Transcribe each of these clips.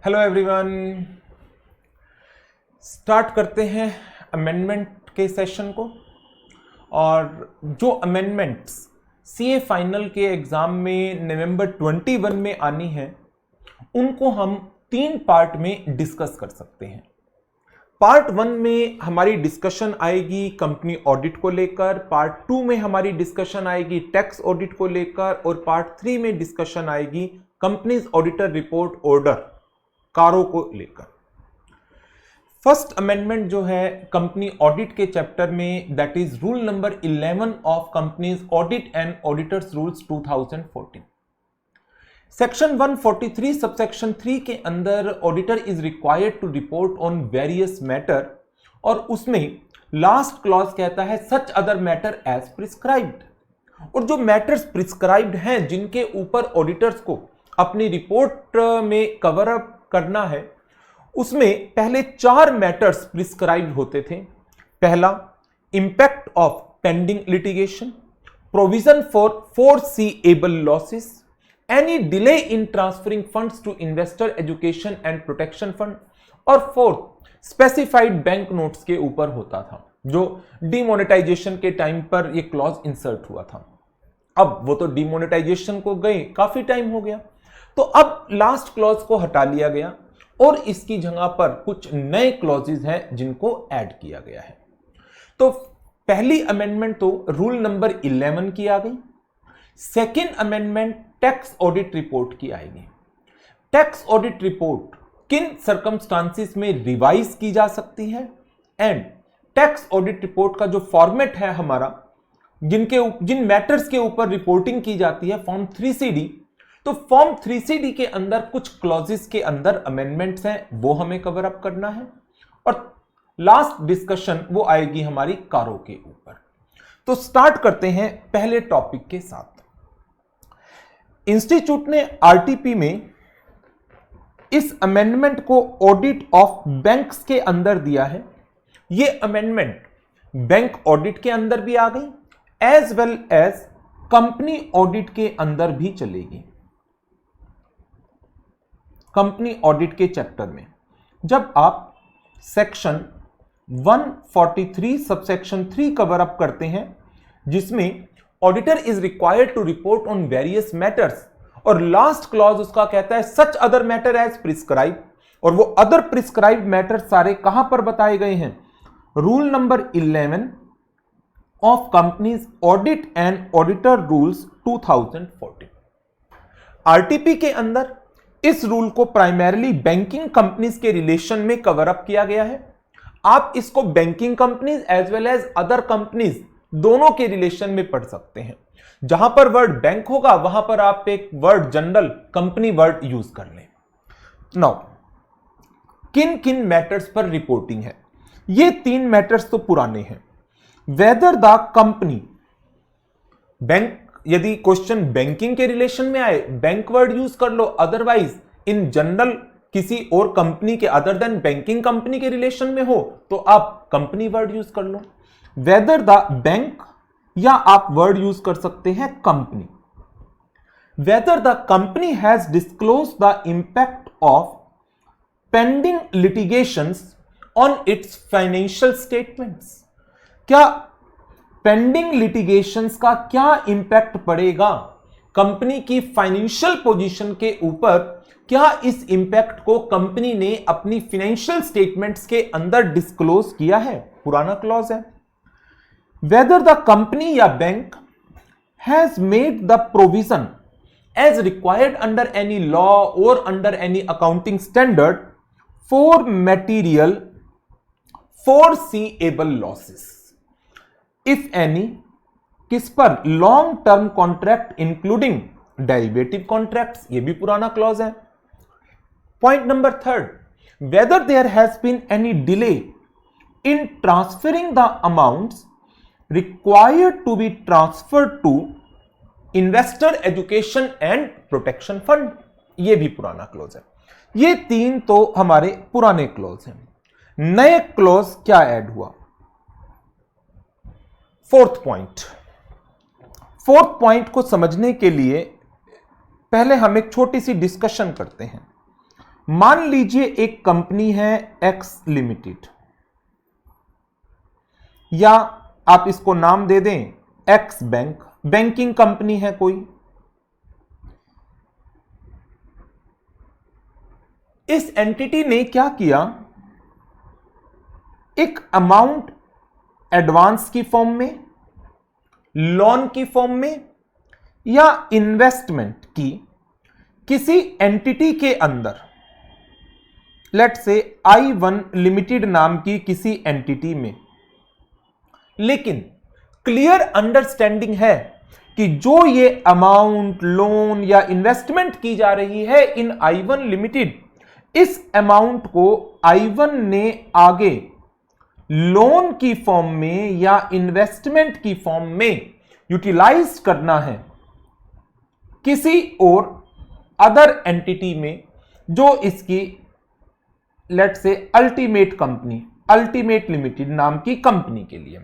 Hello everyone, start करते हैं amendment के सेशन को। और जो अमेंडमेंट्स सीए फाइनल के एग्जाम में नवंबर 21 में आनी है उनको हम 3 पार्ट में डिस्कस कर सकते हैं। पार्ट 1 में हमारी डिस्कशन आएगी कंपनी ऑडिट को लेकर, पार्ट 2 में हमारी डिस्कशन आएगी टैक्स ऑडिट को लेकर, और पार्ट 3 में डिस्कशन आएगी कंपनीज ऑडिटर रिपोर्ट ऑर्डर कारों को लेकर। फर्स्ट अमेंडमेंट जो है कंपनी ऑडिट के चैप्टर में, that is rule number 11 of companies audit and auditors rules 2014। Section 143 subsection 3 के अंदर auditor is required to report on various matter, और उसमें लास्ट क्लॉज कहता है such other matter as prescribed. और जो मैटर्स प्रिस्क्राइब्ड हैं जिनके ऊपर ऑडिटर्स को अपनी रिपोर्ट में कवर अप करना है, उसमें पहले 4 मैटर्स प्रिस्क्राइब्ड होते थे। पहला, impact of pending litigation, provision for foreseeable losses, any delay in transferring funds to investor education and protection fund, और 4th स्पेसिफाइड बैंक नोट्स के ऊपर होता था, जो डिमोनेटाइजेशन के टाइम पर यह क्लॉज इंसर्ट हुआ था। अब वो तो डिमोनेटाइजेशन को गए काफी टाइम हो गया, तो अब लास्ट क्लॉज को हटा लिया गया और इसकी जगह पर कुछ नए क्लॉजेज हैं जिनको ऐड किया गया है। तो पहली अमेंडमेंट तो रूल नंबर 11 की आ गई। Second amendment tax audit report की आएगी। टैक्स ऑडिट रिपोर्ट किन सर्कमस्टांसिस में रिवाइज की जा सकती है, एंड टैक्स ऑडिट रिपोर्ट का जो फॉर्मेट है हमारा, जिन मैटर्स के ऊपर रिपोर्टिंग की जाती है, फॉर्म 3CD, तो फॉर्म 3CD के अंदर कुछ क्लॉजेस के अंदर अमेंडमेंट्स हैं, वो हमें कवर अप करना है। और लास्ट डिस्कशन वो आएगी हमारी कारों के ऊपर। तो स्टार्ट करते हैं पहले टॉपिक के साथ। इंस्टीट्यूट ने आरटीपी में इस अमेंडमेंट को ऑडिट ऑफ बैंक्स के अंदर दिया है। ये अमेंडमेंट बैंक ऑडिट के अंदर भी आ गई, as well as company audit के अंदर भी चलेगी। कंपनी ऑडिट के चैप्टर में जब आप सेक्शन 143 सबसेक्शन 3 कवर अप करते हैं, जिसमें auditor is required to report on various matters, और लास्ट क्लॉज उसका कहता है such other matter as prescribe, और वो अदर प्रिस्क्राइब मैटर सारे कहां पर बताए गए हैं, rule number 11 of companies audit and auditor rules 2014। RTP के अंदर इस रूल को प्राइमरीली बैंकिंग कंपनीज के रिलेशन में कवर अप किया गया है। आप इसको banking companies as well as other companies दोनों के रिलेशन में पढ़ सकते हैं। जहां पर वर्ड बैंक होगा वहां पर आप एक word general company word use कर लें। नाउ किन किन मैटर्स पर रिपोर्टिंग है, ये 3 मैटर्स तो पुराने हैं। वेदर द कंपनी, बैंक, यदि क्वेश्चन बैंकिंग के रिलेशन में आए बैंक वर्ड यूज कर लो, अदरवाइज इन जनरल किसी और कंपनी के अदर देन बैंकिंग कंपनी के रिलेशन में हो तो आप कंपनी वर्ड यूज कर लो। वेदर द बैंक, या आप वर्ड यूज कर सकते हैं company. Weather the company has disclose the impact of pending litigations on it's financial statements, क्या पेंडिंग लिटिगेशंस का क्या इंपैक्ट पड़ेगा कंपनी की फाइनेंशियल पोजीशन के ऊपर, क्या इस इंपैक्ट को कंपनी ने अपनी फाइनेंशियल स्टेटमेंट्स के अंदर डिस्क्लोज किया है, पुराना क्लॉज है। वेदर द कंपनी या bank has made the provision as required under any law और under any accounting standard for material foreseeable losses, if any, किस पर, long term contract including derivative contracts, ये भी पुराना क्लॉज है। Point number 3, whether there has been any delay in transferring the amounts required to be transferred to investor education and protection fund, ये भी पुराना clause है। ये 3 तो हमारे पुराने क्लॉज हैं। नए क्लॉज क्या ऐड हुआ, 4th पॉइंट। 4th पॉइंट को समझने के लिए पहले हम एक छोटी सी डिस्कशन करते हैं। मान लीजिए एक कंपनी है एक्स लिमिटेड, या आप इसको नाम दे दें एक्स बैंक, बैंकिंग कंपनी है कोई। इस एंटिटी ने क्या किया, एक अमाउंट एडवांस की फॉर्म में, लोन की फॉर्म में, या इन्वेस्टमेंट की किसी एंटिटी के अंदर, लेट से I1 लिमिटेड नाम की किसी एंटिटी में, लेकिन क्लियर अंडरस्टैंडिंग है कि जो ये अमाउंट लोन या इन्वेस्टमेंट की जा रही है इन I1 लिमिटेड, इस अमाउंट को I1 ने आगे लोन की फॉर्म में या इन्वेस्टमेंट की फॉर्म में यूटिलाइज करना है किसी और अदर एंटिटी में, जो इसकी लेट से अल्टीमेट कंपनी, अल्टीमेट लिमिटेड नाम की कंपनी के लिए।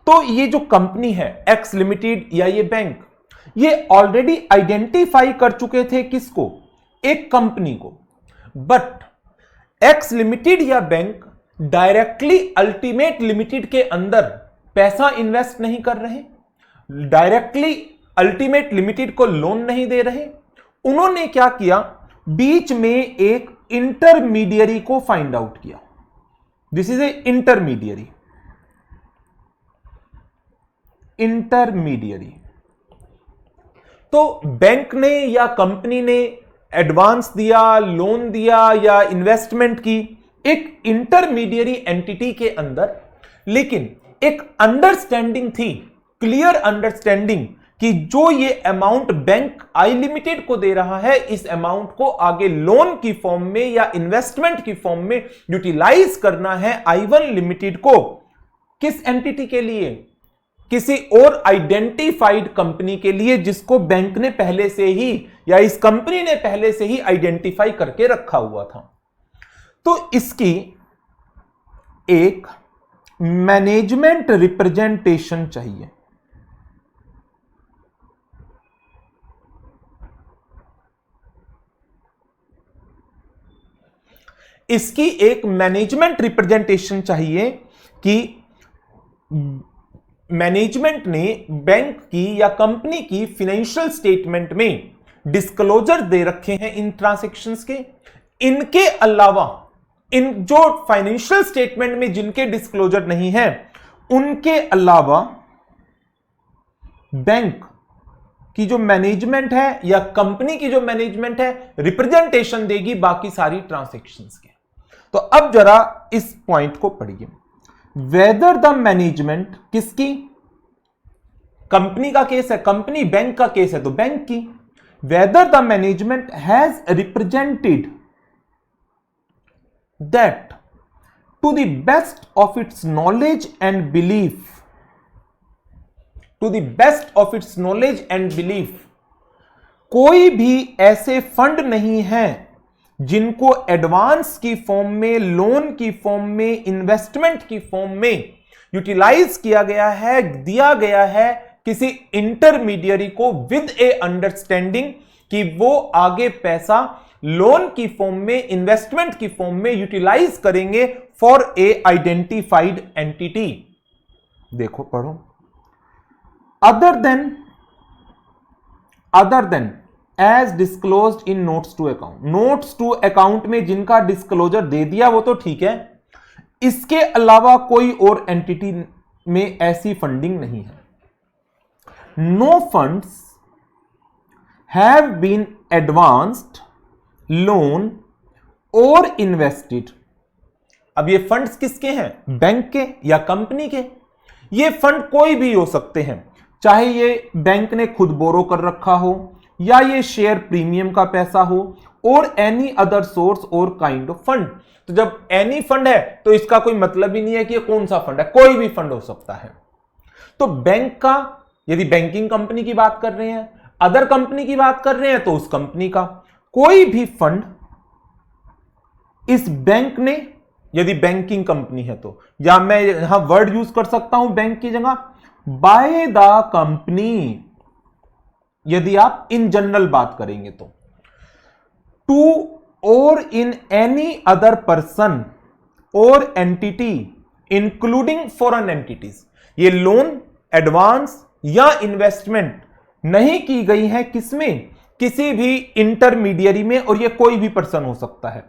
तो ये जो कंपनी है एक्स लिमिटेड या ये बैंक, ये ऑलरेडी आइडेंटिफाई कर चुके थे किसको, एक कंपनी को। बट एक्स लिमिटेड या बैंक डायरेक्टली अल्टीमेट लिमिटेड के अंदर पैसा इन्वेस्ट नहीं कर रहे, डायरेक्टली अल्टीमेट लिमिटेड को लोन नहीं दे रहे। उन्होंने क्या किया, बीच में एक इंटरमीडियरी को फाइंड आउट किया। This is a intermediary, intermediary. तो बैंक ने या कंपनी ने एडवांस दिया, लोन दिया या इन्वेस्टमेंट की एक इंटरमीडियरी एंटिटी के अंदर, लेकिन एक अंडरस्टैंडिंग थी, क्लियर अंडरस्टैंडिंग कि जो ये अमाउंट बैंक आई लिमिटेड को दे रहा है, इस अमाउंट को आगे लोन की फॉर्म में या इन्वेस्टमेंट की फॉर्म में यूटिलाइज करना है I1 लिमिटेड को। किस एंटिटी के लिए, किसी और आइडेंटिफाइड कंपनी के लिए जिसको बैंक ने पहले से ही या इस कंपनी ने पहले से ही आइडेंटिफाई करके रखा हुआ था। तो इसकी एक मैनेजमेंट रिप्रेजेंटेशन चाहिए। इसकी एक मैनेजमेंट रिप्रेजेंटेशन चाहिए कि मैनेजमेंट ने बैंक की या कंपनी की फाइनेंशियल स्टेटमेंट में डिस्क्लोजर दे रखे हैं इन ट्रांजैक्शंस के। इनके अलावा इन जो फाइनेंशियल स्टेटमेंट में जिनके डिस्क्लोजर नहीं है, उनके अलावा बैंक की जो मैनेजमेंट है या कंपनी की जो मैनेजमेंट है रिप्रेजेंटेशन देगी बाकी सारी ट्रांजैक्शंस के। तो अब जरा इस पॉइंट को पढ़िए। वेदर द मैनेजमेंट, किसकी, कंपनी का केस है, कंपनी बैंक का केस है तो बैंक की। Whether the management has represented that to the best of its knowledge and belief, to the best of its knowledge and belief, कोई भी ऐसे फंड नहीं है जिनको एडवांस की फॉर्म में, लोन की फॉर्म में, इन्वेस्टमेंट की फॉर्म में यूटिलाइज किया गया है, दिया गया है किसी इंटरमीडियरी को विद ए अंडरस्टैंडिंग कि वो आगे पैसा लोन की फॉर्म में, इन्वेस्टमेंट की फॉर्म में यूटिलाइज करेंगे फॉर ए आइडेंटिफाइड एंटिटी। देखो पढ़ो, other than as disclosed in notes to account, notes to account में जिनका डिस्क्लोजर दे दिया वो तो ठीक है, इसके अलावा कोई और एंटिटी में ऐसी फंडिंग नहीं है। No funds have been advanced, loan or invested। अब ये फंड्स किसके हैं, बैंक के या कंपनी के। ये फंड कोई भी हो सकते हैं, चाहे ये बैंक ने खुद बोरो कर रखा हो या ये शेयर प्रीमियम का पैसा हो, और एनी अदर सोर्स और काइंड ऑफ फंड। तो जब एनी फंड है तो इसका कोई मतलब ही नहीं है कि ये कौन सा फंड है, कोई भी फंड हो सकता है। तो बैंक का, यदि बैंकिंग कंपनी की बात कर रहे हैं, अदर कंपनी की बात कर रहे हैं, तो उस कंपनी का कोई भी फंड इस बैंक ने, यदि बैंकिंग कंपनी है तो, या मैं यहां वर्ड यूज कर सकता हूं बैंक की जगह बाय द कंपनी, यदि आप इन जनरल बात करेंगे तो, to or in any other person or entity including foreign entities। ये लोन, एडवांस या इन्वेस्टमेंट नहीं की गई है किसमें, किसी भी इंटरमीडियरी में, और ये कोई भी पर्सन हो सकता है।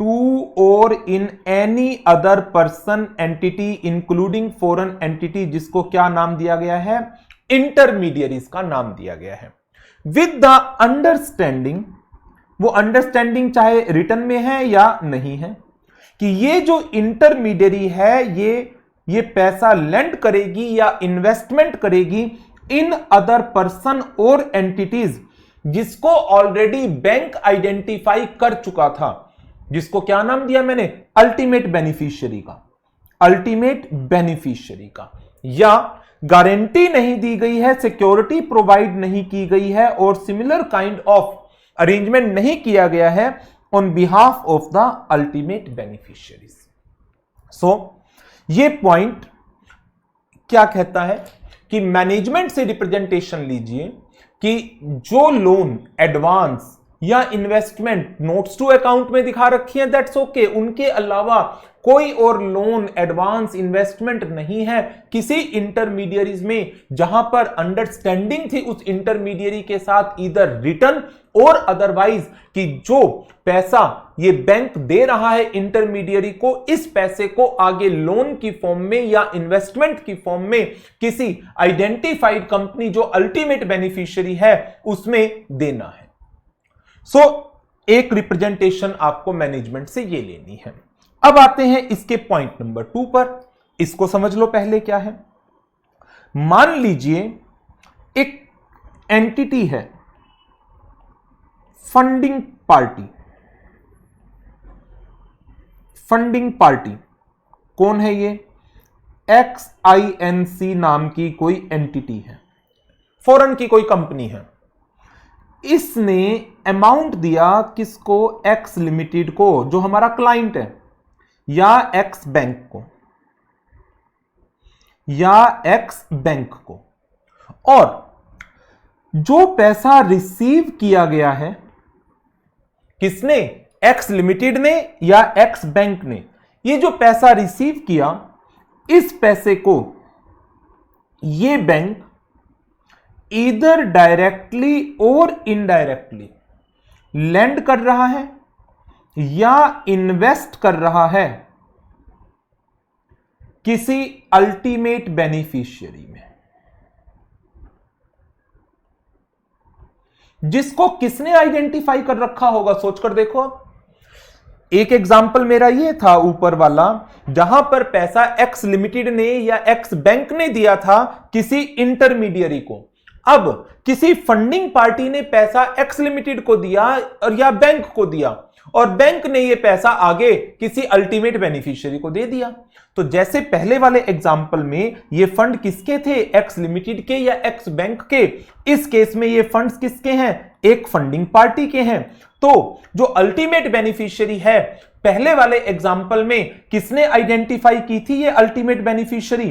टू और in any other person entity including foreign entity, जिसको क्या नाम दिया गया है, इंटरमीडियरीज का नाम दिया गया है। विद द अंडरस्टैंडिंग, वो अंडरस्टैंडिंग चाहे रिटर्न में है या नहीं है, कि ये जो इंटरमीडियरी है ये पैसा लेंड करेगी या इन्वेस्टमेंट करेगी इन अदर पर्सन और एंटिटीज, जिसको ऑलरेडी बैंक आइडेंटिफाई कर चुका था, जिसको क्या नाम दिया मैंने, अल्टीमेट बेनिफिशियरी का, अल्टीमेट बेनिफिशियरी का। या गारंटी नहीं दी गई है, सिक्योरिटी प्रोवाइड नहीं की गई है, और सिमिलर काइंड ऑफ अरेंजमेंट नहीं किया गया है on behalf of the ultimate beneficiaries. So ये पॉइंट क्या कहता है कि मैनेजमेंट से रिप्रेजेंटेशन लीजिए कि जो लोन, एडवांस या इन्वेस्टमेंट नोट्स टू अकाउंट में दिखा रखी है, दैट्स ओके, उनके अलावा कोई और लोन, एडवांस, इन्वेस्टमेंट नहीं है किसी इंटरमीडियरीज में, जहां पर अंडरस्टैंडिंग थी उस इंटरमीडियरी के साथ इधर रिटर्न और अदरवाइज, कि जो पैसा ये बैंक दे रहा है इंटरमीडियरी को, इस पैसे को आगे लोन की फॉर्म में या इन्वेस्टमेंट की फॉर्म में किसी आइडेंटिफाइड कंपनी जो अल्टीमेट बेनिफिशियरी है उसमें देना है। सो एक रिप्रेजेंटेशन आपको मैनेजमेंट से ये लेनी है। अब आते हैं इसके पॉइंट नंबर 2 पर। इसको समझ लो पहले क्या है। मान लीजिए एक एंटिटी है, फंडिंग पार्टी। फंडिंग पार्टी कौन है ये? XINC नाम की कोई एंटिटी है, फॉरेन की कोई कंपनी है। इसने अमाउंट दिया किसको? एक्स लिमिटेड को, जो हमारा क्लाइंट है, या एक्स बैंक को, या एक्स बैंक को। और जो पैसा रिसीव किया गया है, किसने? एक्स लिमिटेड ने या एक्स बैंक ने। ये जो पैसा रिसीव किया, इस पैसे को ये बैंक ईदर डायरेक्टली और इनडायरेक्टली लेंड कर रहा है या इन्वेस्ट कर रहा है किसी अल्टीमेट बेनिफिशियरी में, जिसको किसने आइडेंटिफाई कर रखा होगा? सोचकर देखो। एक एग्जाम्पल मेरा ये था ऊपर वाला, जहां पर पैसा एक्स लिमिटेड ने या एक्स बैंक ने दिया था किसी इंटरमीडियरी को। अब किसी फंडिंग पार्टी ने पैसा एक्स लिमिटेड को दिया और या बैंक को दिया, और बैंक ने ये पैसा आगे किसी अल्टीमेट बेनिफिशियरी को दे दिया। तो जैसे पहले वाले एग्जाम्पल में ये फंड किसके थे? एक्स लिमिटेड के या एक्स बैंक के। इस केस में ये फंड्स किसके हैं? एक फंडिंग पार्टी के हैं। तो जो अल्टीमेट बेनिफिशियरी है, पहले वाले एग्जाम्पल में किसने आइडेंटिफाई की थी ये अल्टीमेट बेनिफिशियरी?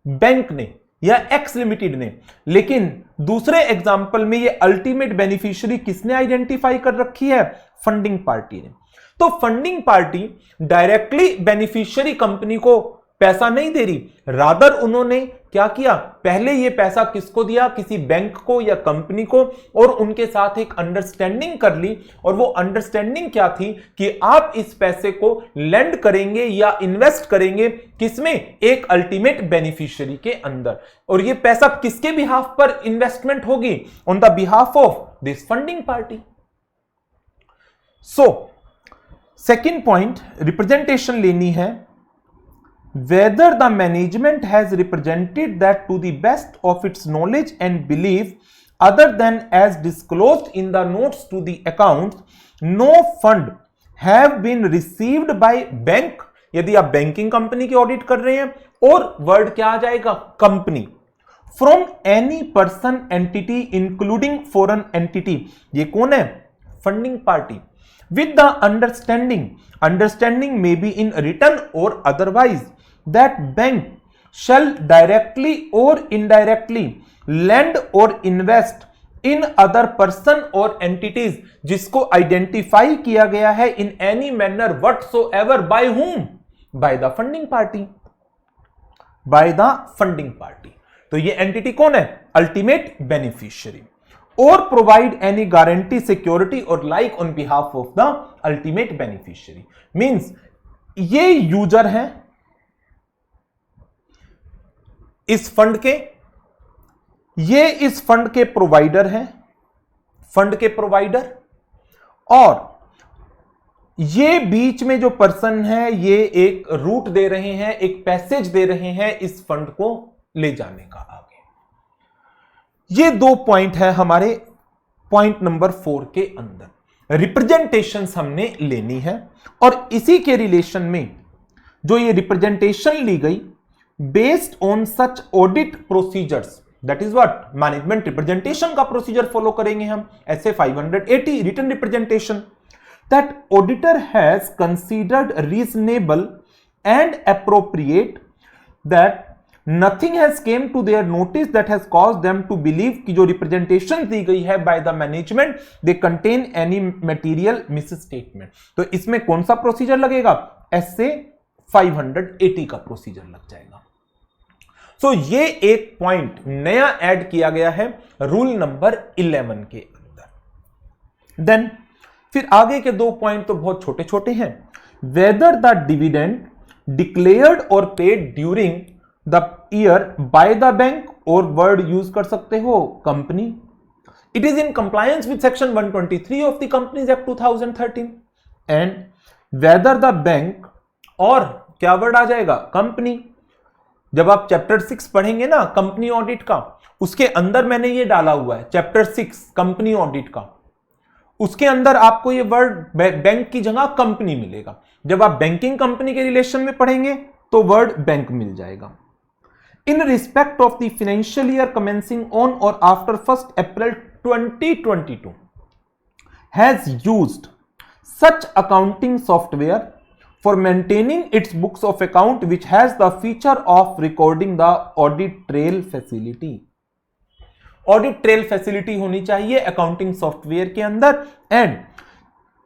बैंक ने या एक्स लिमिटेड ने। लेकिन दूसरे एग्जाम्पल में ये अल्टीमेट बेनिफिशियरी किसने आइडेंटिफाई कर रखी है? फंडिंग पार्टी ने। तो funding party directly beneficiary company को पैसा नहीं दे रही, रादर उन्होंने क्या किया? पहले ये पैसा किसको दिया? किसी बैंक को या कंपनी को, और उनके साथ एक अंडरस्टैंडिंग कर ली। और वो अंडरस्टैंडिंग क्या थी? कि आप इस पैसे को लेंड करेंगे या इन्वेस्ट करेंगे किसमें? एक अल्टीमेट बेनिफिशियरी के अंदर। और ये पैसा किसके बिहाफ पर इन्वेस्टमेंट होगी? On the behalf of this funding party. So second point, representation लेनी है। Whether the management has represented that to the best of its knowledge and belief, other than as disclosed in the notes to the accounts, no fund have been received by bank। यदि आप banking company की audit कर रहे हैं, और word क्या आ जाएगा? Company. From any person entity including foreign entity. ये कौन है? Funding party. With the understanding may be in written or otherwise, that bank shall directly or indirectly lend or invest in other person और entities जिसको identify किया गया है in any manner whatsoever by whom, by the funding party, by the funding party. तो ये entity कौन है? Ultimate beneficiary. और प्रोवाइड एनी गारंटी, सिक्योरिटी और like on behalf of the ultimate beneficiary. Means ये यूजर हैं इस फंड के, ये इस फंड के प्रोवाइडर हैं, फंड के प्रोवाइडर, और ये बीच में जो पर्सन है ये एक रूट दे रहे हैं, एक पैसेज दे रहे हैं इस फंड को ले जाने का आगे। ये दो पॉइंट है हमारे पॉइंट नंबर 4 के अंदर। रिप्रेजेंटेशंस हमने लेनी है और इसी के रिलेशन में जो ये रिप्रेजेंटेशन ली गई based on such audit procedures, that is what management representation का प्रोसीजर फॉलो करेंगे हम, ऐसे 580 written representation that auditor has considered reasonable and appropriate, that nothing has came to their notice that has caused them to believe कि जो representation दी गई है by the management they contain any material misstatement। तो इसमें कौन सा procedure लगेगा? ऐसे 580 का प्रोसीजर लग जाएगा। सो ये एक पॉइंट नया ऐड किया गया है रूल नंबर 11 के अंदर। देन फिर आगे के दो पॉइंट तो बहुत छोटे छोटे हैं। वेदर द डिविडेंड डिक्लेयर्ड और paid during the year by the bank, और वर्ड यूज कर सकते हो company, it is in compliance with section 123 of the companies act 2013। And whether the bank, और क्या वर्ड आ जाएगा? कंपनी। जब आप चैप्टर 6 पढ़ेंगे ना कंपनी ऑडिट का, उसके अंदर मैंने ये डाला हुआ है चैप्टर 6 कंपनी ऑडिट का, उसके अंदर आपको ये वर्ड बैंक की जगह कंपनी मिलेगा। जब आप बैंकिंग कंपनी के रिलेशन में पढ़ेंगे तो वर्ड बैंक मिल जाएगा। In respect of the financial year commencing on और after 1 April 2022 has used such accounting software for maintaining its books of account which has the feature of recording the audit trail facility. Audit trail facility होनी चाहिए accounting software के अंदर, and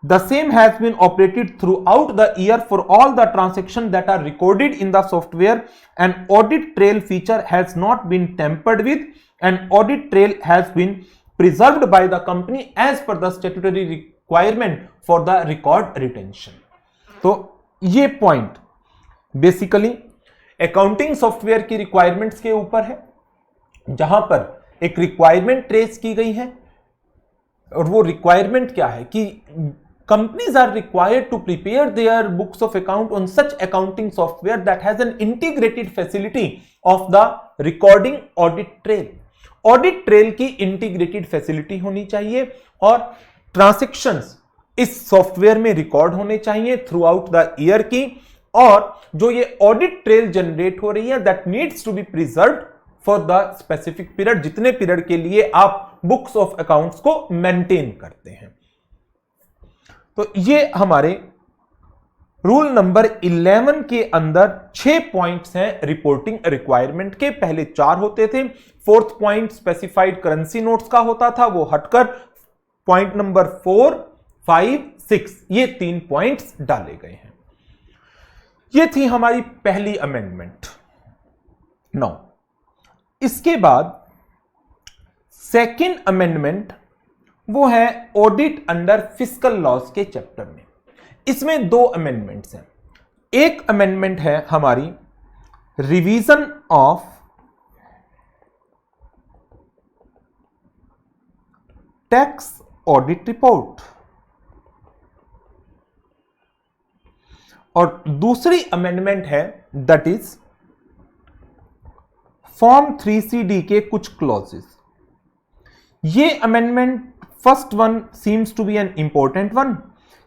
the same has been operated throughout the year for all the transaction that are recorded in the software, and audit trail feature has not been tampered with, and audit trail has been preserved by the company as per the statutory requirement for the record retention. तो ये point basically accounting software की requirements के ऊपर है, जहां पर एक requirement trace की गई है। और वो रिक्वायरमेंट क्या है कि companies are required to prepare their books of account on such accounting software that has an integrated facility of the recording audit trail. Audit trail की इंटीग्रेटेड फैसिलिटी होनी चाहिए और ट्रांजैक्शंस इस सॉफ्टवेयर में रिकॉर्ड होने चाहिए थ्रू आउट द ईयर की, और जो ये ऑडिट ट्रेल जनरेट हो रही है that needs to be preserved for the specific period, जितने पीरियड के लिए आप बुक्स ऑफ अकाउंट्स को मेंटेन करते हैं। तो ये हमारे रूल नंबर 11 के अंदर 6 पॉइंट्स हैं रिपोर्टिंग रिक्वायरमेंट के। पहले 4 होते थे, 4th point specified currency notes का होता था, वो हटकर पॉइंट नंबर 4, 5, 6 ये 3 पॉइंट्स डाले गए हैं। ये थी हमारी पहली अमेंडमेंट। नौ इसके बाद सेकेंड अमेंडमेंट वो है ऑडिट अंडर फिस्कल लॉज के चैप्टर में। इसमें 2 अमेंडमेंट्स हैं। एक अमेंडमेंट है हमारी revision of tax audit report, और दूसरी अमेंडमेंट है दैट इज फॉर्म 3CD के कुछ क्लॉजेस। ये amendment first one seems to be an important one,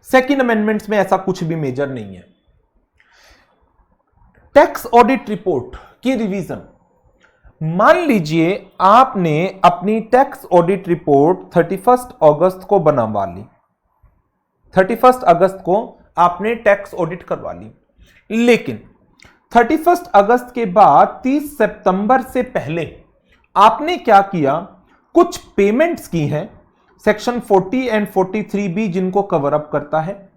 second amendments में ऐसा कुछ भी मेजर नहीं है। टैक्स ऑडिट रिपोर्ट की रिवीजन, मान लीजिए आपने अपनी टैक्स ऑडिट रिपोर्ट 31 अगस्त को बनवा ली, 31 अगस्त को आपने टैक्स ऑडिट करवा ली, लेकिन 31 अगस्त के बाद 30 सितंबर से पहले आपने क्या किया, कुछ पेमेंट्स की हैं सेक्शन 40 एंड 43 बी जिनको कवर अप करता है,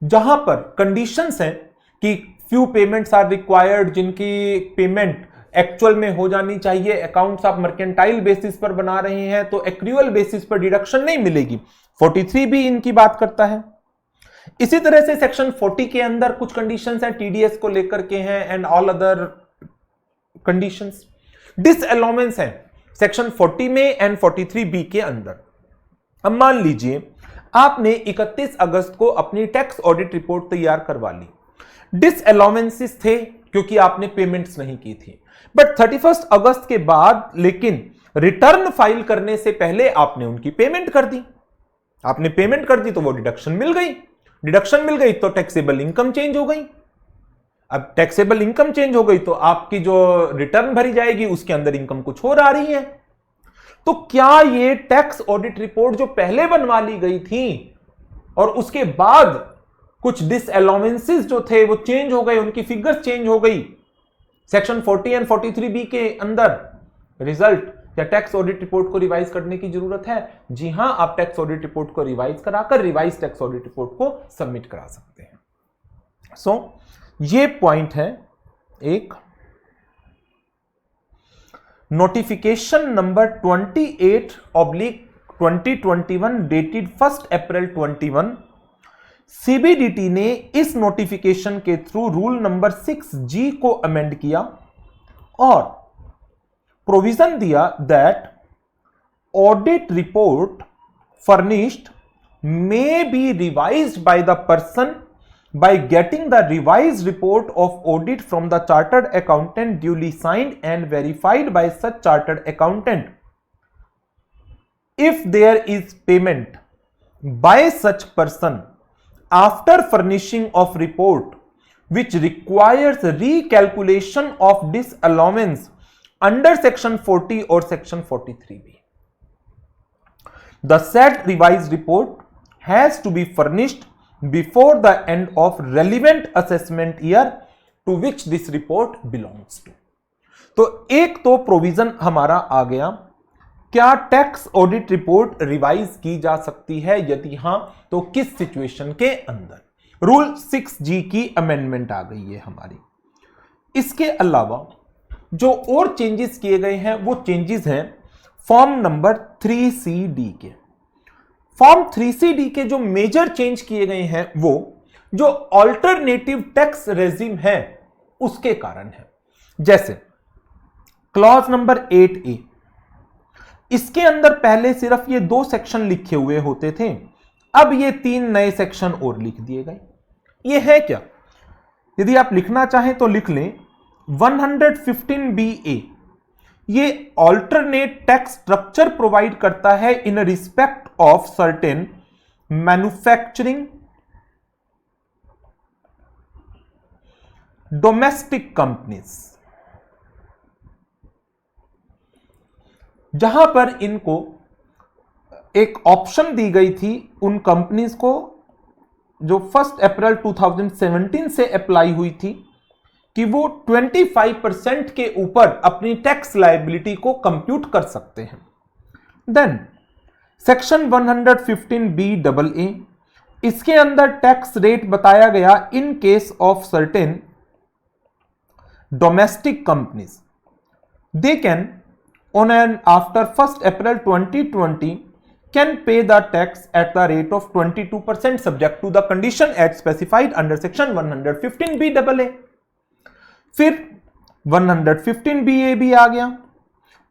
जहां पर कंडीशंस हैं कि फ्यू पेमेंट्स आर रिक्वायर्ड, जिनकी पेमेंट एक्चुअल में हो जानी चाहिए, अकाउंट्स आप मर्केंटाइल बेसिस पर बना रहे हैं तो एक्रूअल बेसिस पर डिडक्शन नहीं मिलेगी, 43 भी इनकी बात करता है। इसी तरह से सेक्शन 40 के अंदर कुछ कंडीशंस हैं टीडीएस को लेकर के हैं एंड ऑल अदर कंडीशंस। डिसअलाउमेंस है सेक्शन 40 में एंड 43 बी के अंदर। अब मान लीजिए आपने 31 अगस्त को अपनी टैक्स ऑडिट रिपोर्ट तैयार करवा ली, डिसअलाउमेंसेस थे क्योंकि आपने पेमेंट्स नहीं की थी, बट 31 अगस्त के बाद लेकिन रिटर्न फाइल करने से पहले आपने उनकी पेमेंट कर दी। आपने पेमेंट कर दी तो वो डिडक्शन मिल गई, डिडक्शन मिल गई तो टैक्सेबल इनकम चेंज हो गई। अब टैक्सेबल इनकम चेंज हो गई तो आपकी जो रिटर्न भरी जाएगी उसके अंदर इनकम कुछ और आ रही है। तो क्या ये टैक्स ऑडिट रिपोर्ट जो पहले बनवा ली गई थी और उसके बाद कुछ डिसअलाउमेंसेस जो थे वो चेंज हो गए, उनकी फिगर्स चेंज हो गई, सेक्शन 40 एंड 43 बी के अंदर रिजल्ट या टैक्स ऑडिट रिपोर्ट को रिवाइज करने की जरूरत है? जी हां, आप टैक्स ऑडिट रिपोर्ट को रिवाइज कराकर रिवाइज टैक्स ऑडिट रिपोर्ट को सबमिट करा सकते हैं। ये पॉइंट है एक। नोटिफिकेशन नंबर 28/2021 डेटेड 1 अप्रैल 21, सीबीडीटी ने इस नोटिफिकेशन के थ्रू रूल नंबर 6G को अमेंड किया और प्रोविजन दिया that audit report furnished may be revised by the person by getting the revised report of audit from the chartered accountant duly signed and verified by such chartered accountant. If there is payment by such person after furnishing of report which requires recalculation of disallowance under section 40 or section 43B, the said revised report has to be furnished before the end of relevant assessment year to which this report belongs to. तो एक तो provision हमारा आ गया, क्या tax audit report revise की जा सकती है, यदि हां तो किस सिचुएशन के अंदर? रूल 6G की अमेंडमेंट आ गई है हमारी। इसके अलावा जो और चेंजेस किए गए हैं वो चेंजेस हैं फॉर्म नंबर 3CD के। फॉर्म 3CD के जो मेजर चेंज किए गए हैं वो जो ऑल्टरनेटिव टैक्स रेजिम है उसके कारण है। जैसे क्लॉज नंबर 8A, इसके अंदर पहले सिर्फ ये 2 सेक्शन लिखे हुए होते थे, अब ये 3 नए सेक्शन और लिख दिए गए। ये है क्या? यदि आप लिखना चाहें तो लिख लें 115BA, ये ऑल्टरनेट टैक्स स्ट्रक्चर प्रोवाइड करता है इन respect of certain manufacturing domestic companies, जहां पर इनको एक ऑप्शन दी गई थी उन कंपनीज को जो 1 अप्रैल 2017 से अप्लाई हुई थी कि वो 25% के ऊपर अपनी टैक्स लायबिलिटी को कंप्यूट कर सकते हैं। देन सेक्शन 115BAA, इसके अंदर टैक्स रेट बताया गया in case of certain domestic companies, they can on and after 1 April 2020 can pay the tax at the rate of 22% subject to the condition as specified under section 115BAA। फिर 115BA भी आ गया,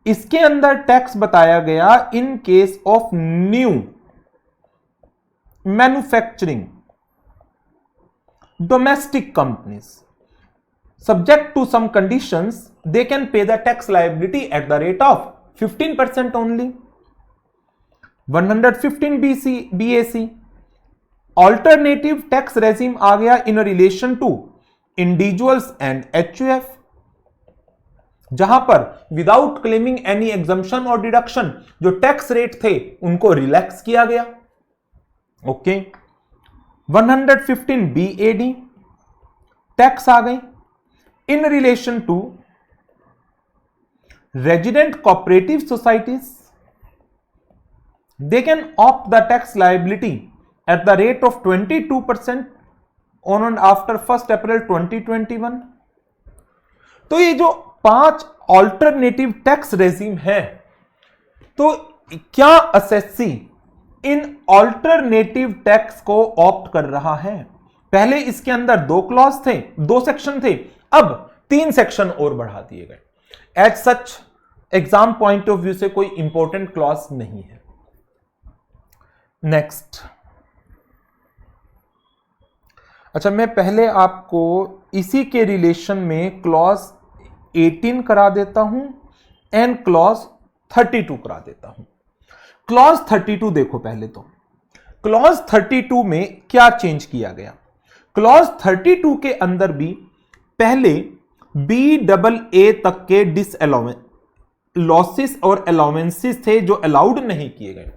इसके अंदर tax बताया गया in case of new manufacturing domestic companies, subject to some conditions they can pay the tax liability at the rate of 15% only. 115BAC alternative tax regime आ गया in relation to individuals and HUF, जहां पर without claiming any exemption और deduction जो tax rate थे उनको relax किया गया। ओके, 115BAD टैक्स आ गई in relation to resident cooperative societies, they can opt the tax liability at the rate of 22% on and after 1st April 2021. तो ये जो 5 ऑल्टरनेटिव टैक्स रेजिम है, तो क्या एसएससी इन ऑल्टरनेटिव टैक्स को opt कर रहा है? पहले इसके अंदर 2 क्लॉज थे, 2 सेक्शन थे, अब 3 सेक्शन और बढ़ा दिए गए। As such exam point of view से कोई इंपॉर्टेंट क्लॉज नहीं है। नेक्स्ट, अच्छा मैं पहले आपको इसी के रिलेशन में क्लॉज 18 करा देता हूं एंड क्लॉज 32 करा देता हूं। क्लॉज 32 देखो पहले तो, क्लॉज 32 में क्या चेंज किया गया? क्लॉज 32 के अंदर भी पहले BAA तक के डिसअलाउमेंस लॉसेस और अलाउंसेस थे जो अलाउड नहीं किए गए।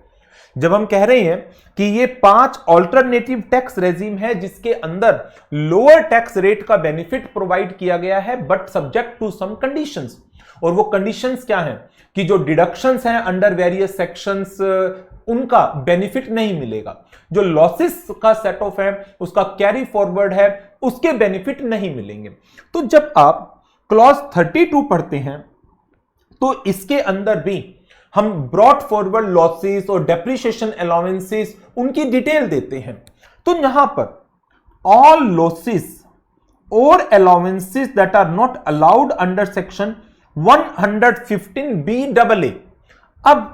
जब हम कह रहे हैं कि ये 5 ऑल्टरनेटिव टैक्स रेजिम है जिसके अंदर लोअर टैक्स रेट का बेनिफिट प्रोवाइड किया गया है but subject to some conditions, और वो कंडीशंस क्या हैं कि जो डिडक्शंस हैं अंडर वेरियस सेक्शंस उनका बेनिफिट नहीं मिलेगा, जो लॉसेस का सेट ऑफ है उसका कैरी फॉरवर्ड है उसके बेनिफिट नहीं मिलेंगे। तो जब आप क्लॉज 32 पढ़ते हैं तो इसके अंदर भी हम ब्रॉट फॉरवर्ड लॉसेस और डेप्रिसिएशन अलाउंसेस उनकी डिटेल देते हैं। तो यहां पर ऑल लॉसेस और allowances that are not allowed under section 115 BAA, अब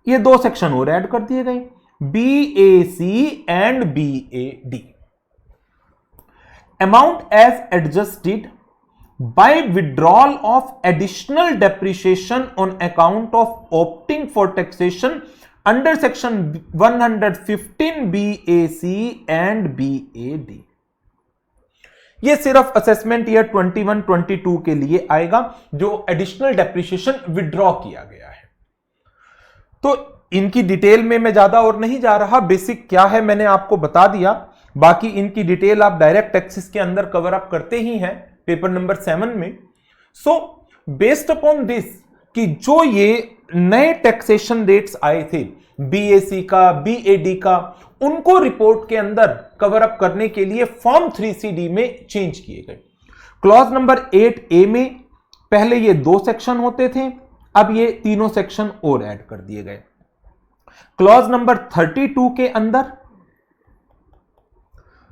ये 2 सेक्शन और ऐड कर दिए गए, BAC and BAD। Amount as adjusted by withdrawal of additional depreciation on account of opting for taxation under section 115 BAC and BAD। ये सिर्फ assessment year 21-22 के लिए आएगा जो एडिशनल डेप्रिसिएशन विड्रॉ किया गया है। तो इनकी डिटेल में मैं ज्यादा और नहीं जा रहा, बेसिक क्या है मैंने आपको बता दिया, बाकी इनकी डिटेल आप डायरेक्ट टैक्सेस के अंदर कवर अप करते ही हैं पेपर नंबर 7 में। सो बेस्ड अपॉन दिस कि जो ये नए टैक्सेशन रेट्स आए थे BAC का, BAD का, उनको रिपोर्ट के अंदर कवर अप करने के लिए फॉर्म 3CD में चेंज किए गए। क्लॉज नंबर 8A में पहले ये 2 सेक्शन होते थे, अब ये तीनों सेक्शन और ऐड कर दिए गए। क्लॉज नंबर 32 के अंदर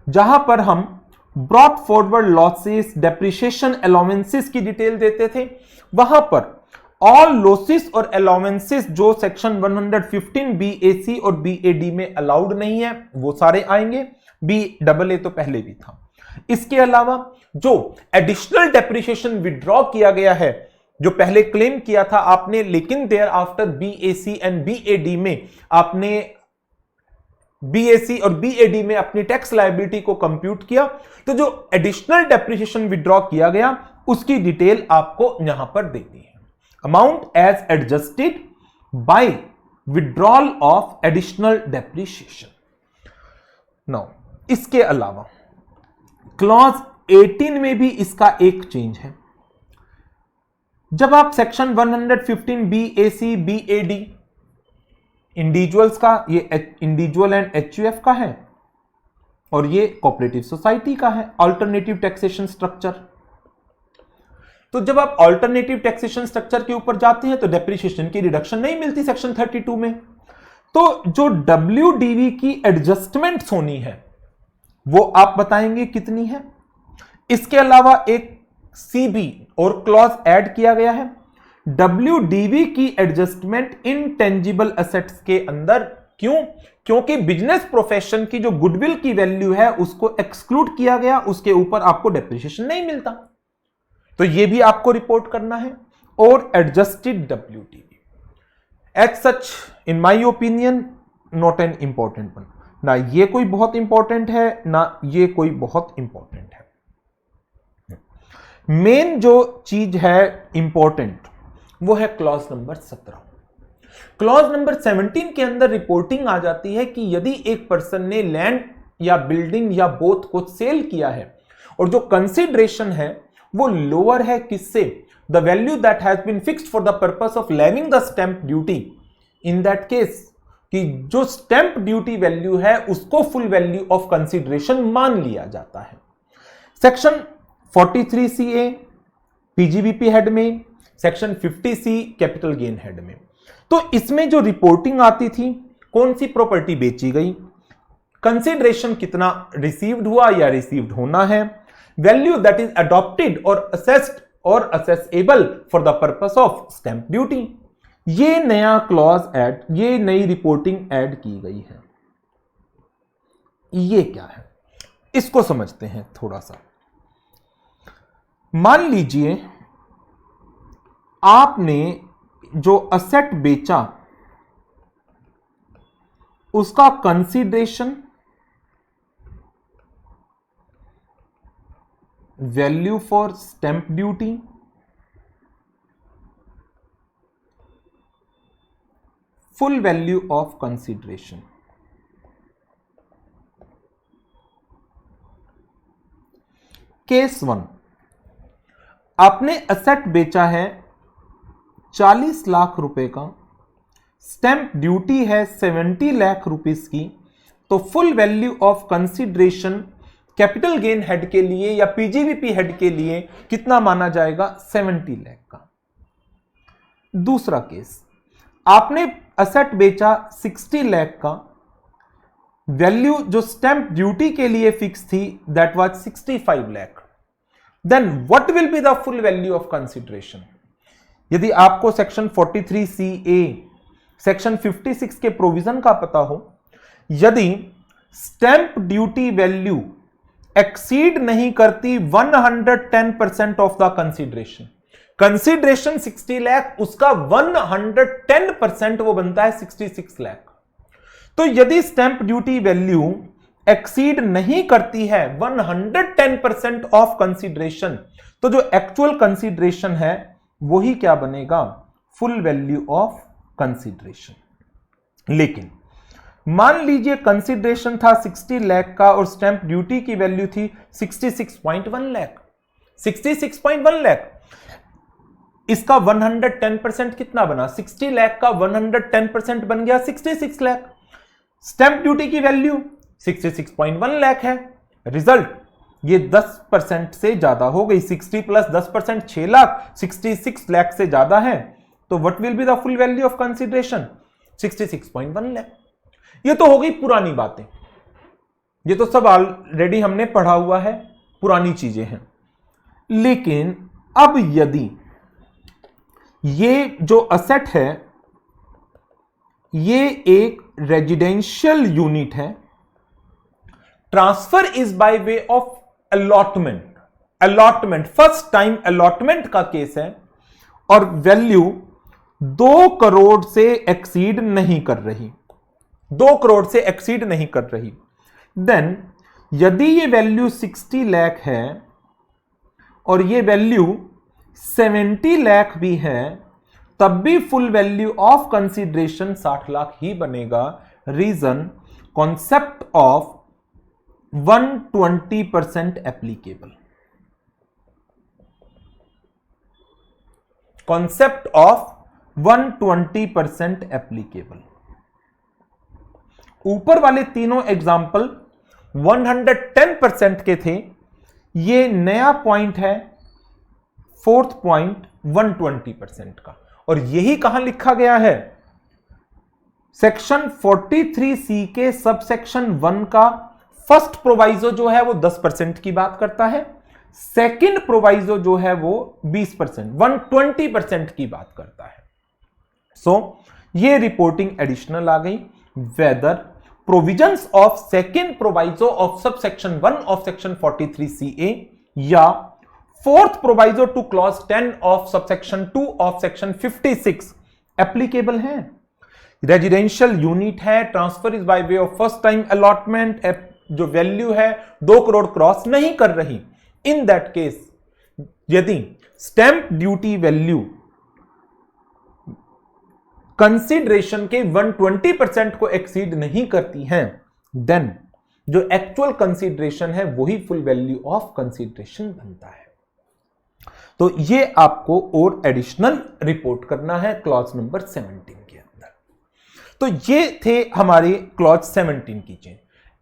जहां पर हम brought forward losses, depreciation allowances की डिटेल देते थे, वहां पर ऑल लॉसेस और अलाउंसेस जो सेक्शन 115 BAC और BAD में अलाउड नहीं है वो सारे आएंगे। BAA तो पहले भी था। इसके अलावा जो एडिशनल डेप्रिसिएशन विड्रॉ किया गया है, जो पहले क्लेम किया था आपने, लेकिन thereafter BAC and BAD में आपने BAC और BAD में अपनी टैक्स लायबिलिटी को कंप्यूट किया, तो जो एडिशनल डेप्रिसिएशन विड्रॉ किया गया उसकी डिटेल आपको यहां पर देनी है। Amount as adjusted by withdrawal of additional depreciation. Now इसके अलावा क्लॉज 18 में भी इसका एक चेंज है। जब आप सेक्शन 115 BAC BAD इंडिविजुअल्स का, ये इंडिविजुअल एंड HUF का है और ये कोऑपरेटिव सोसाइटी का है, अल्टरनेटिव टैक्सेशन स्ट्रक्चर। तो जब आप अल्टरनेटिव टैक्सेशन स्ट्रक्चर के ऊपर जाते हैं तो डेप्रिसिएशन की रिडक्शन नहीं मिलती सेक्शन 32 में, तो जो WDV की एडजस्टमेंट्स होनी है वो आप बताएंगे कितनी है। इसके अलावा एक CB और क्लॉज ऐड किया गया है, WDV की एडजस्टमेंट इनटेंजिबल एसेट्स के अंदर। क्यों? क्योंकि बिजनेस प्रोफेशन की जो गुडविल की वैल्यू है उसको एक्सक्लूड किया गया, उसके ऊपर आपको डेप्रिसिएशन नहीं मिलता, तो ये भी आपको रिपोर्ट करना है। और adjusted WDV as such in my opinion not an important one, ना ये कोई बहुत इंपॉर्टेंट है ना ये कोई बहुत इंपॉर्टेंट है। मेन जो चीज है इंपॉर्टेंट वो है क्लॉज नंबर 17। क्लॉज नंबर 17 के अंदर रिपोर्टिंग आ जाती है कि यदि एक पर्सन ने लैंड या बिल्डिंग या बोथ को सेल किया है और जो कंसिडरेशन है वो लोअर है किससे, the value that has been fixed for the purpose of levying the stamp duty, in that case कि जो स्टैंप ड्यूटी वैल्यू है उसको फुल वैल्यू ऑफ कंसीडरेशन मान लिया जाता है। सेक्शन 43CA पीजीबीपी हेड में, section 50C capital gain head में। तो इसमें जो रिपोर्टिंग आती थी, कौन सी प्रॉपर्टी बेची गई, कंसीडरेशन कितना रिसीव्ड हुआ या रिसीव्ड होना है, वैल्यू दैट इज अडॉप्टेड और असेस्ड और accessible for the purpose of stamp duty. ये नया क्लॉज ऐड, ये नई रिपोर्टिंग ऐड की गई है। ये क्या है, इसको समझते हैं थोड़ा सा। मान लीजिए आपने जो असेट बेचा उसका consideration value for stamp duty full value of consideration. Case 1, आपने असेट बेचा है 40 लाख रुपए का, स्टैंप ड्यूटी है 70 लाख रुपीस की, तो full value of consideration capital gain head के लिए या पीजीबीपी हेड के लिए कितना माना जाएगा, 70 लाख का। दूसरा केस, आपने असेट बेचा 60 लाख का, वैल्यू जो स्टैंप ड्यूटी के लिए फिक्स थी that was 65 lakh, then what will be the full value of consideration. यदि आपको सेक्शन 43CA सेक्शन 56 के प्रोविजन का पता हो, यदि स्टैंप ड्यूटी वैल्यू एक्सीड नहीं करती 110% of the consideration, consideration 60 lakh, उसका 110% वो बनता है 66 लाख। तो यदि स्टैंप ड्यूटी वैल्यू एक्सीड नहीं करती है 110% ऑफ कंसीडरेशन, तो जो एक्चुअल कंसीडरेशन है वही क्या बनेगा, फुल वैल्यू ऑफ कंसीडरेशन। लेकिन मान लीजिए कंसीडरेशन था 60 लाख का और स्टैंप ड्यूटी की वैल्यू थी 66.1 लाख, 66.1 लाख, इसका 110% कितना बना, 60 लाख का 110% बन गया 66 लाख। स्टैंप ड्यूटी की वैल्यू 66.1 लाख है, रिजल्ट ये 10% से ज्यादा हो गई, 60 प्लस 10% 6 लाख, 66 लाख से ज्यादा है, तो what will be the full value of consideration, 66.1 lakh. ये तो हो गई पुरानी बातें, ये तो सब ऑलरेडी हमने पढ़ा हुआ है, पुरानी चीजें हैं। लेकिन अब यदि ये जो असेट है ये एक रेजिडेंशियल यूनिट है, transfer is by way of allotment, allotment first time allotment का केस है, और वैल्यू 2 करोड़ से एक्सीड नहीं कर रही, 2 करोड़ से एक्सीड नहीं कर रही, देन यदि ये वैल्यू 60 लाख है और ये वैल्यू 70 लाख भी है, तब भी full value of consideration 60 lakh ही बनेगा। Reason, concept of 120% applicable, concept of 120% applicable. ऊपर वाले तीनों एग्जाम्पल 110% के थे, ये नया पॉइंट है फोर्थ पॉइंट 120% का, और यही कहां लिखा गया है, सेक्शन 43C के सब सेक्शन 1 का फर्स्ट प्रोवाइजो जो है वो 10% की बात करता है, सेकंड प्रोवाइजो जो है वो 20%, 120% की बात करता है। सो ये रिपोर्टिंग एडिशनल आ गई, whether provisions of second proviso of sub section 1 of section 43CA या fourth proviso to clause 10 of subsection 2 of section 56 applicable है। रेजिडेंशियल यूनिट है, transfer is by way of first time allotment, जो value है 2 crore cross नहीं कर रही। In that case यदि stamp duty value consideration के 120% को एक्सीड नहीं करती है, देन जो एक्चुअल कंसीडरेशन है वही फुल वैल्यू ऑफ कंसीडरेशन बनता है। तो ये आपको और एडिशनल रिपोर्ट करना है क्लॉज नंबर 17 के अंदर। तो ये थे हमारे क्लॉज 17 की चेंज।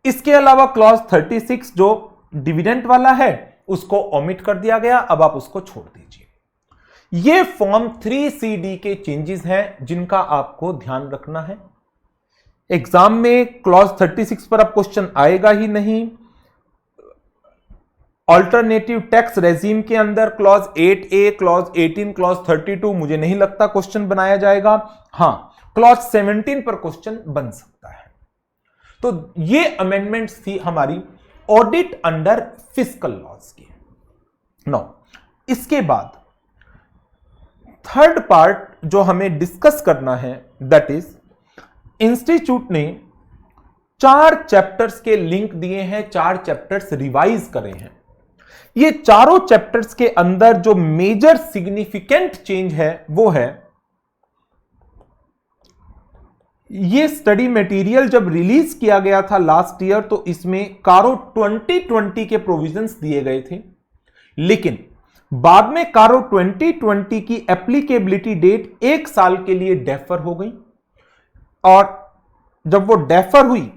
इसके अलावा क्लॉज 36 जो डिविडेंड वाला है उसको ओमिट कर दिया गया, अब आप उसको छोड़ दीजिए। ये फॉर्म 3CD के चेंजेस हैं जिनका आपको ध्यान रखना है। एग्जाम में क्लॉज 36 पर अब क्वेश्चन आएगा ही नहीं। ऑल्टरनेटिव टैक्स रेजिम के अंदर क्लॉज 8A, क्लॉज 18, क्लॉज 32 मुझे नहीं लगता क्वेश्चन बनाया जाएगा। हां, क्लॉज 17 पर क्वेश्चन बन सकता है। तो ये अमेंडमेंट्स थी हमारी ऑडिट अंडर फिस्कल लॉज की। नो, इसके बाद थर्ड पार्ट जो हमें डिस्कस करना है दैट इज इंस्टीट्यूट ने 4 चैप्टर्स के लिंक दिए हैं, 4 चैप्टर्स रिवाइज करे हैं। ये चारों चैप्टर्स के अंदर जो मेजर सिग्निफिकेंट चेंज है वो है ये स्टडी मटेरियल जब रिलीज किया गया था लास्ट ईयर तो इसमें कारो 2020 के प्रोविजंस दिए गए थे, लेकिन बाद में कारो 2020 की एप्लीकेबिलिटी डेट 1 साल के लिए डेफर हो गई और जब वो डेफर हुई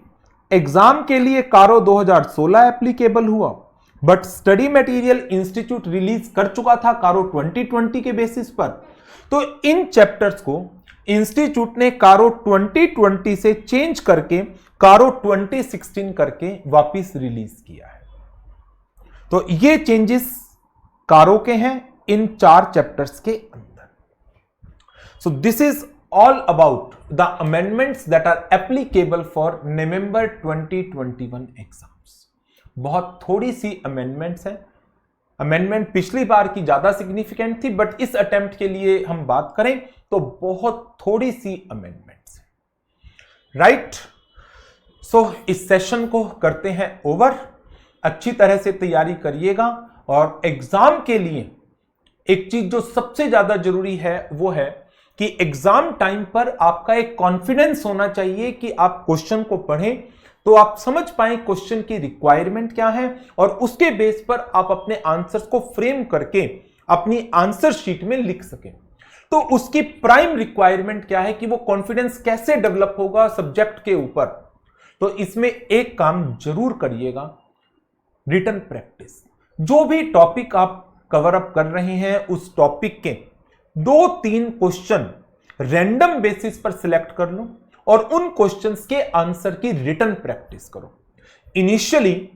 एग्जाम के लिए कारो 2016 एप्लीकेबल हुआ, but study material institute release कर चुका था कारो 2020 के बेसिस पर। तो इन चैप्टर्स को इंस्टीट्यूट ने कारो 2020 से चेंज करके कारो 2016 करके वापस रिलीज किया है। तो ये चेंजेस कारो के हैं इन 4 चैप्टर्स के अंदर। So this is all about the amendments that are applicable for November 2021 exams. बहुत थोड़ी सी अमेंडमेंट्स हैं। अमेंडमेंट पिछली बार की ज्यादा सिग्निफिकेंट थी, बट इस अटेम्प्ट के लिए हम बात करें तो बहुत थोड़ी सी अमेंडमेंट्स हैं। राइट, सो इस सेशन को करते हैं ओवर। अच्छी तरह से तैयारी करिएगा और एग्जाम के लिए एक चीज जो सबसे ज्यादा जरूरी है वो है कि एग्जाम टाइम पर आपका एक कॉन्फिडेंस होना चाहिए कि आप क्वेश्चन को पढ़ें तो आप समझ पाएं क्वेश्चन की रिक्वायरमेंट क्या है और उसके बेस पर आप अपने आंसर्स को फ्रेम करके अपनी आंसर शीट में लिख सकें। तो उसकी प्राइम रिक्वायरमेंट क्या है कि वो कॉन्फिडेंस कैसे डेवलप होगा सब्जेक्ट के ऊपर। तो इसमें एक काम जरूर करिएगा, रिटन प्रैक्टिस। जो भी टॉपिक आप कवर अप कर रहे हैं उस टॉपिक के 2-3 क्वेश्चन रैंडम बेसिस पर सिलेक्ट कर लो और उन क्वेश्चंस के आंसर की रिटन प्रैक्टिस करो। इनिशियली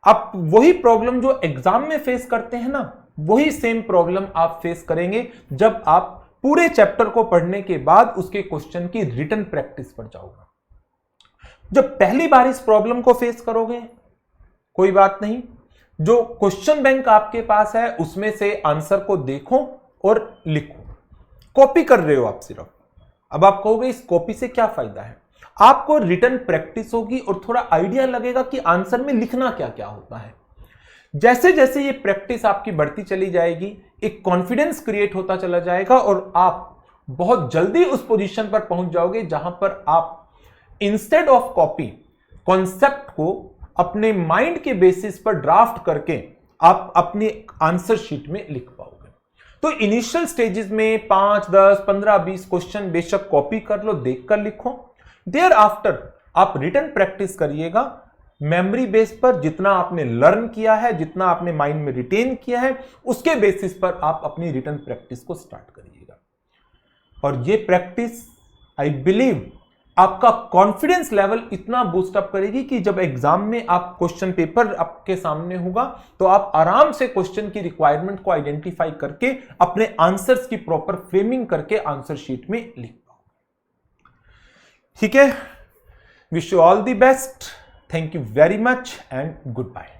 आप वही प्रॉब्लम जो एग्जाम में फेस करते हैं ना, वही सेम प्रॉब्लम आप फेस करेंगे जब आप पूरे चैप्टर को पढ़ने के बाद उसके क्वेश्चन की रिटन प्रैक्टिस पर जाओगे। जब पहली बार इस प्रॉब्लम को फेस करोगे कोई बात नहीं, जो क्वेश्चन बैंक आपके पास है उसमें से आंसर को देखो और लिखो। कॉपी कर रहे हो आप सिर्फ। अब आप कहोगे इस कॉपी से क्या फायदा है? आपको रिटन प्रैक्टिस होगी और थोड़ा आइडिया लगेगा कि आंसर में लिखना क्या क्या होता है। जैसे जैसे ये प्रैक्टिस आपकी बढ़ती चली जाएगी एक कॉन्फिडेंस क्रिएट होता चला जाएगा और आप बहुत जल्दी उस पोजीशन पर पहुंच जाओगे जहां पर आप इंस्टेड ऑफ कॉपी कॉन्सेप्ट को अपने माइंड के बेसिस पर ड्राफ्ट करके आप अपनी आंसर शीट में लिख पाओगे। तो इनिशियल स्टेजेस में 5, 10, 15, 20 क्वेश्चन बेशक कॉपी कर लो, देखकर लिखो। देयर आफ्टर आप रिटन प्रैक्टिस करिएगा मेमोरी बेस पर। जितना आपने लर्न किया है, जितना आपने माइंड में रिटेन किया है, उसके बेसिस पर आप अपनी रिटन प्रैक्टिस को स्टार्ट करिएगा। और ये प्रैक्टिस आई बिलीव आपका कॉन्फिडेंस लेवल इतना बूस्ट अप करेगी कि जब एग्जाम में आप क्वेश्चन पेपर आपके सामने होगा तो आप आराम से क्वेश्चन की रिक्वायरमेंट को आइडेंटिफाई करके अपने आंसर्स की प्रॉपर फ्रेमिंग करके आंसर शीट में लिख पाओगे। ठीक है, wish you all the best. Thank you very much and good bye.